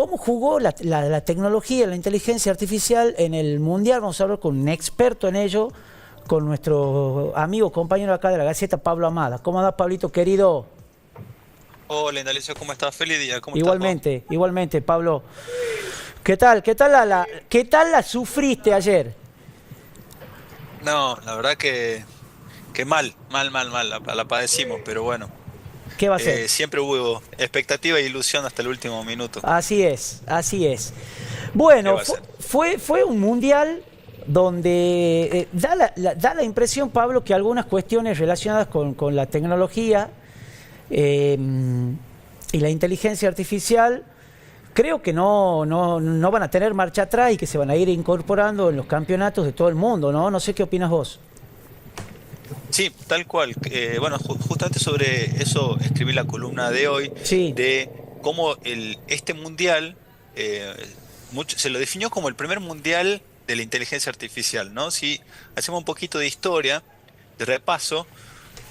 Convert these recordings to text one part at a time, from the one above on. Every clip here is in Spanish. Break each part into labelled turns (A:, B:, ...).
A: ¿Cómo jugó la tecnología, la inteligencia artificial en el Mundial? Vamos a hablar con un experto en ello, con nuestro amigo, compañero acá de la Gaceta, Pablo Amada. ¿Cómo anda, Pablito, querido?
B: Hola, Indalecio, ¿cómo estás? Feliz día, ¿cómo estás vos?
A: Igualmente, igualmente, Pablo. ¿Qué tal? ¿Qué tal la sufriste ayer?
B: No, la verdad que mal, la padecimos, pero bueno,
A: ¿Qué va a ser?
B: siempre hubo expectativa e ilusión hasta el último minuto.
A: Así es, así es.
B: ¿Qué
A: Bueno,
B: va a ser?
A: fue un mundial donde da la impresión, Pablo, que algunas cuestiones relacionadas con la tecnología eh, y la inteligencia artificial creo que no van a tener marcha atrás y que se van a ir incorporando en los campeonatos de todo el mundo, ¿no? No sé qué opinas vos.
B: Sí, tal cual. Bueno, justamente sobre eso escribí la columna de hoy,
A: Sí,
B: de cómo este mundial se lo definió como el primer mundial de la inteligencia artificial, ¿no? Si hacemos un poquito de historia, de repaso.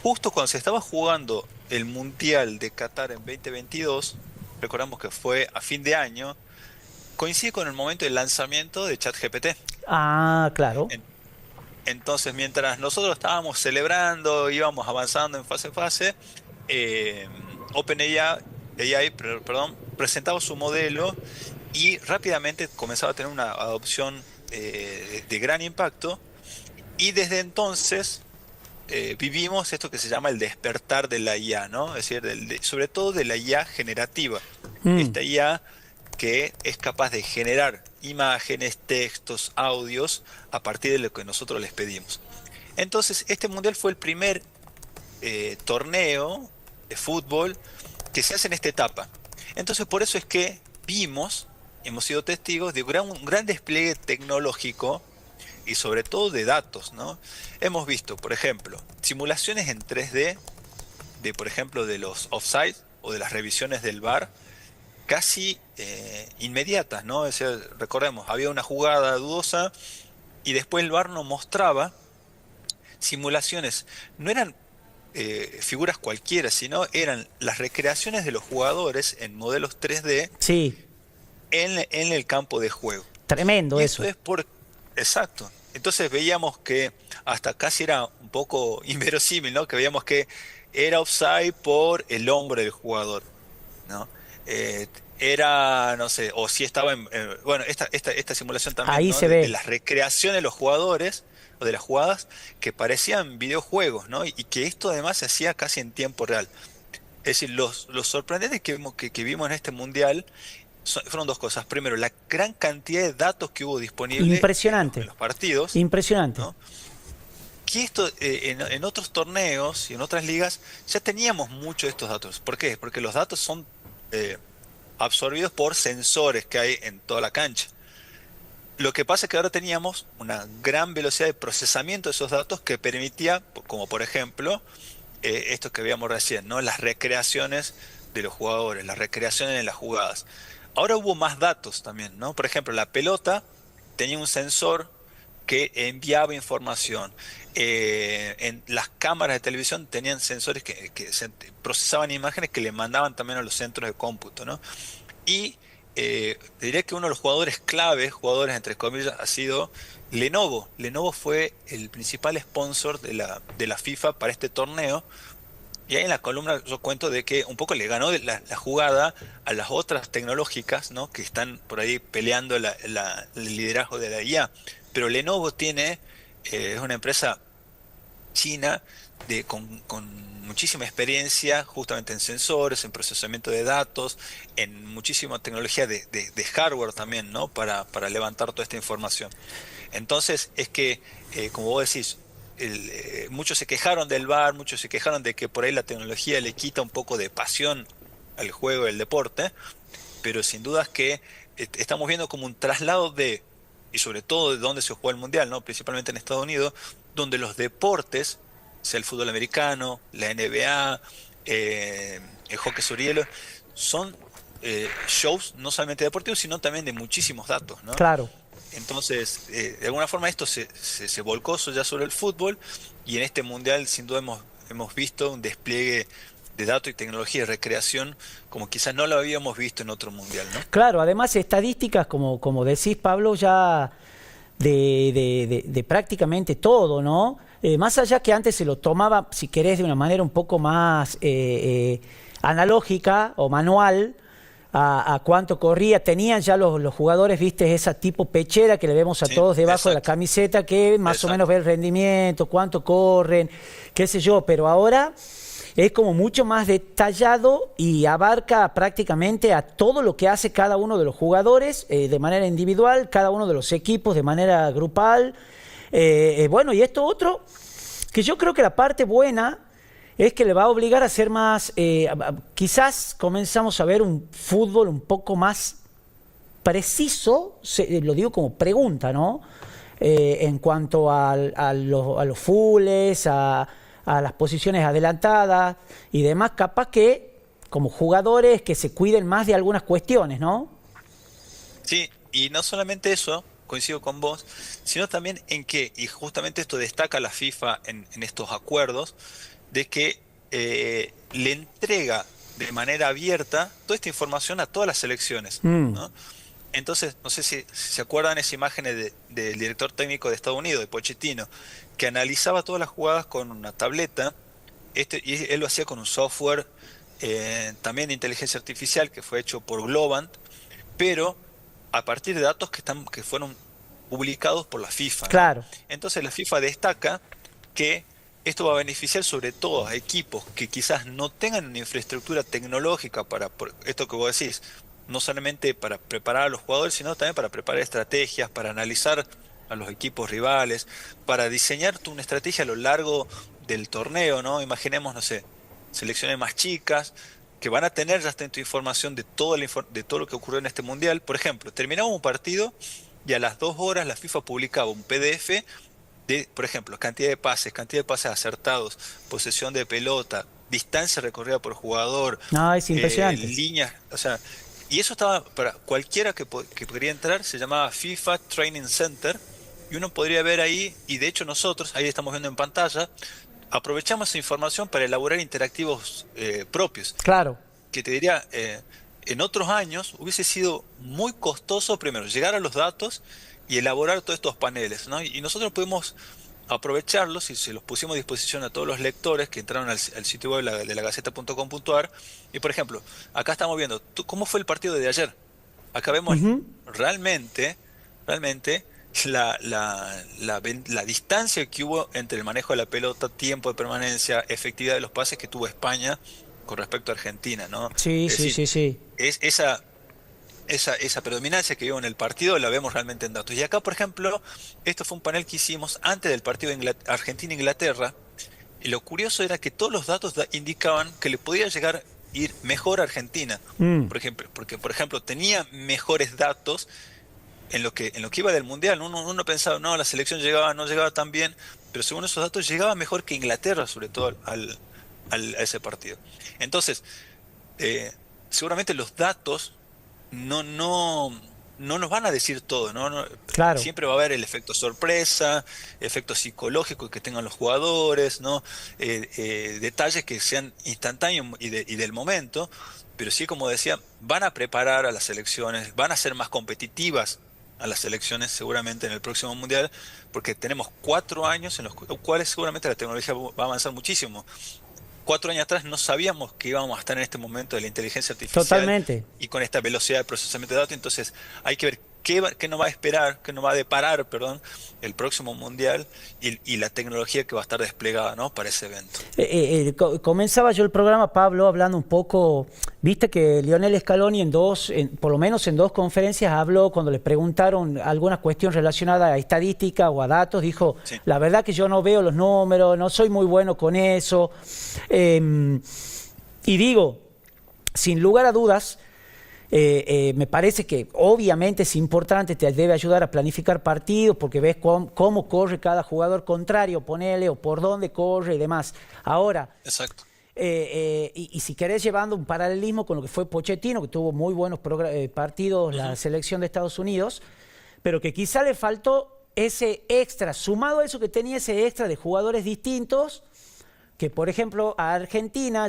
B: Justo cuando se estaba jugando el Mundial de Qatar en 2022, recordamos que fue a fin de año, coincide con el momento del lanzamiento de ChatGPT.
A: ah, claro.
B: En- Entonces, mientras nosotros estábamos celebrando, íbamos avanzando en fase, eh, perdón, presentaba su modelo y rápidamente comenzaba a tener una adopción de gran impacto. Y desde entonces vivimos esto que se llama el despertar de la IA, ¿no? Es decir, sobre todo de la IA generativa.
A: Mm,
B: Esta IA que es capaz de generar imágenes, textos, audios a partir de lo que nosotros les pedimos. Entonces, este mundial fue el primer torneo de fútbol que se hace en esta etapa. Entonces, por eso es que hemos sido testigos de un gran despliegue tecnológico y sobre todo de datos, ¿no? Hemos visto, por ejemplo, simulaciones en 3D de, por ejemplo, de los offside o de las revisiones del VAR casi inmediatas, ¿no? Es decir, recordemos, había una jugada dudosa y después el VAR nos mostraba simulaciones. No eran figuras cualquiera, sino eran las recreaciones de los jugadores en modelos 3D
A: sí,
B: en el campo de juego.
A: tremendo
B: Y esto
A: eso.
B: es por... Exacto. Entonces veíamos que hasta casi era un poco inverosímil, ¿no? Que veíamos que era offside por el hombro del jugador, ¿no? Era, no sé, o si estaba bueno, esta simulación también,
A: Ahí
B: ¿no?
A: se
B: De
A: ve.
B: las recreaciones de los jugadores o de las jugadas que parecían videojuegos, ¿no? Y que esto además se hacía casi en tiempo real. Es decir, los sorprendentes que vimos en este mundial fueron dos cosas. Primero, la gran cantidad de datos que hubo disponible en
A: Impresionante,
B: los partidos,
A: impresionante.
B: ¿no? Que esto en otros torneos y en otras ligas ya teníamos mucho de estos datos. ¿Por qué? Porque los datos son eh, absorbidos por sensores que hay en toda la cancha. Lo que pasa es que ahora teníamos una gran velocidad de procesamiento de esos datos que permitía, como por ejemplo, esto que veíamos recién, ¿no? Las recreaciones de los jugadores, las recreaciones en las jugadas. Ahora hubo más datos también, ¿no? Por ejemplo, la pelota tenía un sensor que enviaba información. En las cámaras de televisión tenían sensores que procesaban imágenes que le mandaban también a los centros de cómputo, ¿no? Y te diría que uno de los jugadores claves, jugadores entre comillas, ha sido Lenovo. Lenovo fue el principal sponsor de la FIFA para este torneo. Y ahí en la columna yo cuento de que un poco le ganó la jugada a las otras tecnológicas, ¿no? Que están por ahí peleando el liderazgo de la IA. Pero Lenovo es una empresa china con muchísima experiencia justamente en sensores, en procesamiento de datos, en muchísima tecnología de hardware también, ¿no? Para levantar toda esta información. Entonces, es que, como vos decís, muchos se quejaron del VAR, muchos se quejaron de que por ahí la tecnología le quita un poco de pasión al juego, del deporte, pero sin duda es que estamos viendo como un traslado y sobre todo de dónde se juega el Mundial, ¿no? Principalmente en Estados Unidos, donde los deportes, sea el fútbol americano, la NBA, el hockey sobre hielo, son shows no solamente deportivos, sino también de muchísimos datos, ¿no?
A: Claro.
B: Entonces, de alguna forma esto se volcó ya sobre el fútbol y en este mundial sin duda hemos visto un despliegue de datos y tecnología y recreación como quizás no lo habíamos visto en otro mundial, ¿no?
A: Claro, además estadísticas, como decís, Pablo, ya de prácticamente todo, ¿no? Más allá que antes se lo tomaba, si querés, de una manera un poco más analógica o manual, a cuánto corría. Tenían ya los jugadores, viste, esa tipo pechera que le vemos a
B: Sí,
A: todos debajo de la
B: exacto,
A: camiseta, que más o menos
B: exacto.
A: ve el rendimiento, cuánto corren, qué sé yo, pero ahora es como mucho más detallado y abarca prácticamente a todo lo que hace cada uno de los jugadores de manera individual, cada uno de los equipos de manera grupal. Bueno, y esto otro, que yo creo que la parte buena es que le va a obligar a ser más, quizás comenzamos a ver un fútbol un poco más preciso, lo digo como pregunta, ¿no? En cuanto a los fulls, a las posiciones adelantadas y demás, capaz que como jugadores que se cuiden más de algunas cuestiones, ¿no?
B: Sí, y no solamente eso, coincido con vos, sino también en que, y justamente esto destaca la FIFA en estos acuerdos, de que le entrega de manera abierta toda esta información a todas las selecciones,
A: Mm,
B: ¿no? Entonces, no sé si se acuerdan esa imagen del director técnico de Estados Unidos, de Pochettino, que analizaba todas las jugadas con una tableta, y él lo hacía con un software también de inteligencia artificial que fue hecho por Globant, pero a partir de datos que fueron publicados por la FIFA, ¿no?
A: claro,
B: Entonces la FIFA destaca que esto va a beneficiar sobre todo a equipos que quizás no tengan una infraestructura tecnológica para, por esto que vos decís, no solamente para preparar a los jugadores, sino también para preparar estrategias, para analizar a los equipos rivales, para diseñar una estrategia a lo largo del torneo, ¿no? Imaginemos, no sé, selecciones más chicas que van a tener ya esta información de de todo lo que ocurrió en este mundial. Por ejemplo, terminaba un partido y a las 2 horas la FIFA publicaba un PDF de, por ejemplo, cantidad de pases acertados, posesión de pelota, distancia recorrida por jugador,
A: no, es impresionante.
B: líneas, o sea, y eso estaba para cualquiera que quería entrar, se llamaba FIFA Training Center, y uno podría ver ahí, y de hecho nosotros, ahí estamos viendo en pantalla, aprovechamos esa información para elaborar interactivos propios,
A: Claro.
B: que te diría, en otros años hubiese sido muy costoso primero llegar a los datos y elaborar todos estos paneles, ¿no? Y nosotros pudimos aprovecharlos y se los pusimos a disposición a todos los lectores que entraron al sitio web de la Gaceta.com.ar. Y por ejemplo, acá estamos viendo cómo fue el partido de ayer. Acá vemos
A: Ujú.
B: realmente la distancia que hubo entre el manejo de la pelota, tiempo de permanencia, efectividad de los pases que tuvo España con respecto a Argentina, ¿no?
A: Sí,
B: Es
A: sí,
B: decir,
A: sí, sí.
B: esa predominancia que hubo en el partido la vemos realmente en datos. Y acá, por ejemplo, esto fue un panel que hicimos antes del partido de Argentina-Inglaterra, y lo curioso era que todos los datos indicaban que le podía llegar a ir mejor a Argentina,
A: Mm,
B: por ejemplo, porque, por ejemplo, tenía mejores datos en lo que iba del Mundial. Uno pensaba, no, la selección no llegaba tan bien, pero según esos datos llegaba mejor que Inglaterra, sobre todo a ese partido. Entonces, eh, seguramente los datos no, no, no nos van a decir todo, ¿no?
A: claro.
B: Siempre va a haber el efecto sorpresa, efecto psicológico que tengan los jugadores, ¿no? Detalles que sean instantáneos y del momento, pero sí, como decía, van a preparar a las selecciones, van a ser más competitivas a las selecciones seguramente en el próximo mundial, porque tenemos 4 años en los cuales seguramente la tecnología va a avanzar muchísimo. 4 años atrás no sabíamos que íbamos a estar en este momento de la inteligencia artificial
A: Totalmente.
B: y con esta velocidad de procesamiento de datos. Entonces hay que ver qué nos va a esperar, qué nos va a deparar, perdón, el próximo mundial y la tecnología que va a estar desplegada, ¿no? Para ese evento.
A: Comenzaba yo el programa, Pablo, hablando un poco, viste que Lionel Scaloni por lo menos en dos conferencias habló cuando le preguntaron alguna cuestión relacionada a estadística o a datos, dijo,
B: Sí,
A: la verdad que yo no veo los números, no soy muy bueno con eso. Y digo, sin lugar a dudas, me parece que obviamente es importante, te debe ayudar a planificar partidos porque ves cómo corre cada jugador contrario, ponele, o por dónde corre y demás. Ahora,
B: exacto.
A: y si querés llevando un paralelismo con lo que fue Pochettino, que tuvo muy buenos partidos la
B: Ujú.
A: selección de Estados Unidos, pero que quizá le faltó ese extra, sumado a eso que tenía ese extra de jugadores distintos, que por ejemplo a Argentina,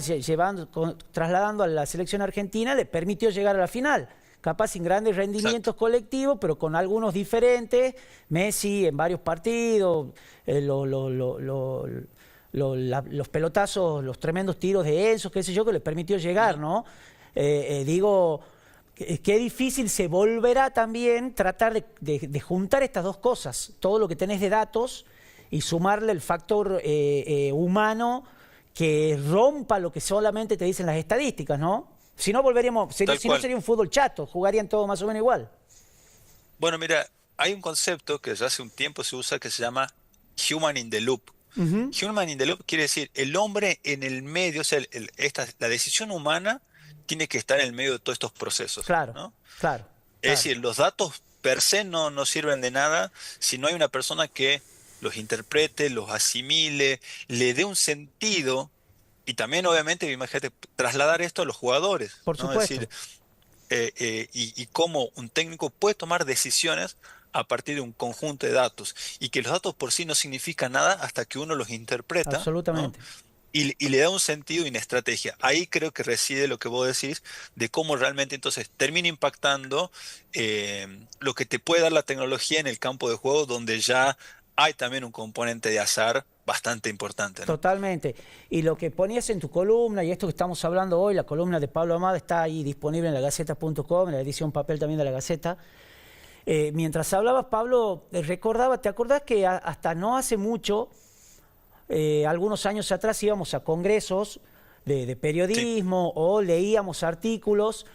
A: trasladando a la selección argentina, le permitió llegar a la final. Capaz sin grandes rendimientos colectivos, pero con algunos diferentes. Messi en varios partidos, los pelotazos, los tremendos tiros de Enzo, qué sé yo, que le permitió llegar, ¿no? Digo, qué difícil se volverá también tratar de juntar estas dos cosas, todo lo que tenés de datos y sumarle el factor humano que rompa lo que solamente te dicen las estadísticas, ¿no? Si no volveríamos, si no sería un fútbol chato, jugarían todo más o menos igual.
B: Bueno, mira, hay un concepto que desde hace un tiempo se usa que se llama human in the loop. Human in the loop quiere decir el hombre en el medio, o sea, la decisión humana tiene que estar en el medio de todos estos procesos.
A: Claro,
B: ¿no?
A: claro.
B: Es decir, los datos per se no sirven de nada si no hay una persona que los interprete, los asimile, le dé un sentido. Y también, obviamente, imagínate, trasladar esto a los jugadores.
A: Por
B: ¿no?
A: supuesto.
B: Es decir, y cómo un técnico puede tomar decisiones a partir de un conjunto de datos. Y que los datos por sí no significan nada hasta que uno los interpreta.
A: Absolutamente.
B: ¿no? Y le da un sentido y una estrategia. Ahí creo que reside lo que vos decís, de cómo realmente entonces termina impactando lo que te puede dar la tecnología en el campo de juego, donde ya hay también un componente de azar bastante importante, ¿no?
A: Totalmente. Y lo que ponías en tu columna, y esto que estamos hablando hoy, la columna de Pablo Amada está ahí disponible en lagaceta.com, en la edición papel también de La Gaceta. Mientras hablabas, Pablo, ¿te acordás que hasta no hace mucho, algunos años atrás íbamos a congresos de periodismo
B: Sí.
A: o leíamos artículos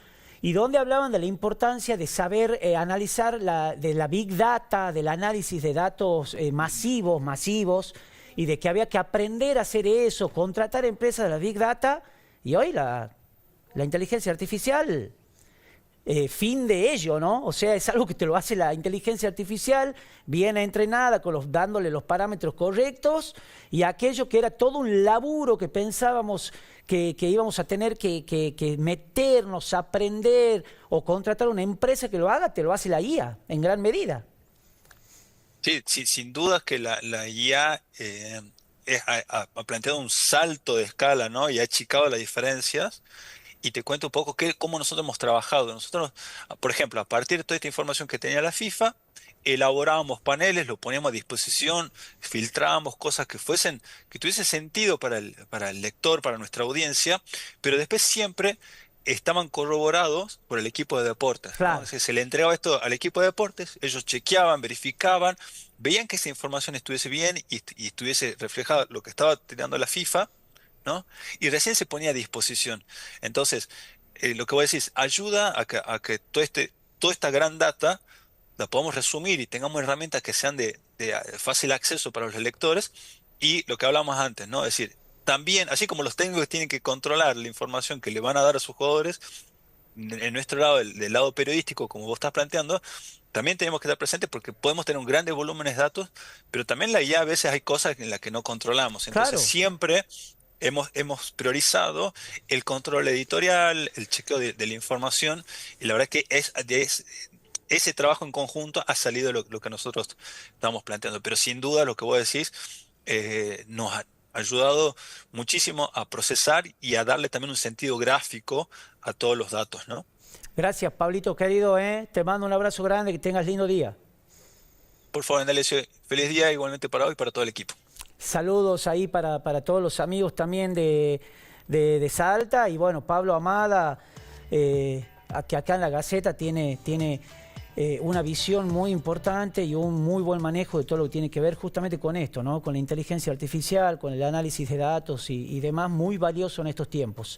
A: y donde hablaban de la importancia de saber analizar de la Big Data, del análisis de datos masivos, y de que había que aprender a hacer eso, contratar empresas de la Big Data, y hoy la inteligencia artificial, fin de ello, ¿no? O sea, es algo que te lo hace la inteligencia artificial, bien entrenada, dándole los parámetros correctos, y aquello que era todo un laburo que pensábamos que íbamos a tener que meternos, aprender, o contratar una empresa que lo haga, te lo hace la IA, en gran medida.
B: Sí, sin duda que la IA ha planteado un salto de escala, ¿no? Y ha achicado las diferencias. Y te cuento un poco cómo nosotros hemos trabajado. Nosotros, por ejemplo, a partir de toda esta información que tenía la FIFA, elaborábamos paneles, lo poníamos a disposición, filtrábamos cosas que tuviesen sentido para el lector, para nuestra audiencia, pero después siempre estaban corroborados por el equipo de deportes, ¿no?
A: Claro.
B: Es decir, se le entregaba esto al equipo de deportes, ellos chequeaban, verificaban, veían que esa información estuviese bien y estuviese reflejado lo que estaba tirando la FIFA, ¿no? Y recién se ponía a disposición. Entonces, lo que vos decís, ayuda a que toda esta gran data la podamos resumir y tengamos herramientas que sean de fácil acceso para los lectores. Y lo que hablamos antes, ¿no? Es decir, también, así como los técnicos tienen que controlar la información que le van a dar a sus jugadores, en nuestro lado, del lado periodístico, como vos estás planteando, también tenemos que estar presentes porque podemos tener un grandes volúmenes de datos, pero también la IA a veces hay cosas en las que no controlamos. Entonces,
A: Claro.
B: siempre hemos priorizado el control editorial, el chequeo de la información, y la verdad que ese trabajo en conjunto ha salido lo que nosotros estamos planteando. Pero sin duda lo que vos decís nos ha ayudado muchísimo a procesar y a darle también un sentido gráfico a todos los datos, ¿no?
A: Gracias, Pablito, querido, ¿eh? Te mando un abrazo grande, que tengas lindo día.
B: Por favor, Andalesio, feliz día igualmente para hoy y para todo el equipo.
A: Saludos ahí para todos los amigos también de Salta. Y bueno, Pablo Amada, que acá en La Gaceta tiene una visión muy importante y un muy buen manejo de todo lo que tiene que ver justamente con esto, ¿no? Con la inteligencia artificial, con el análisis de datos y demás, muy valioso en estos tiempos.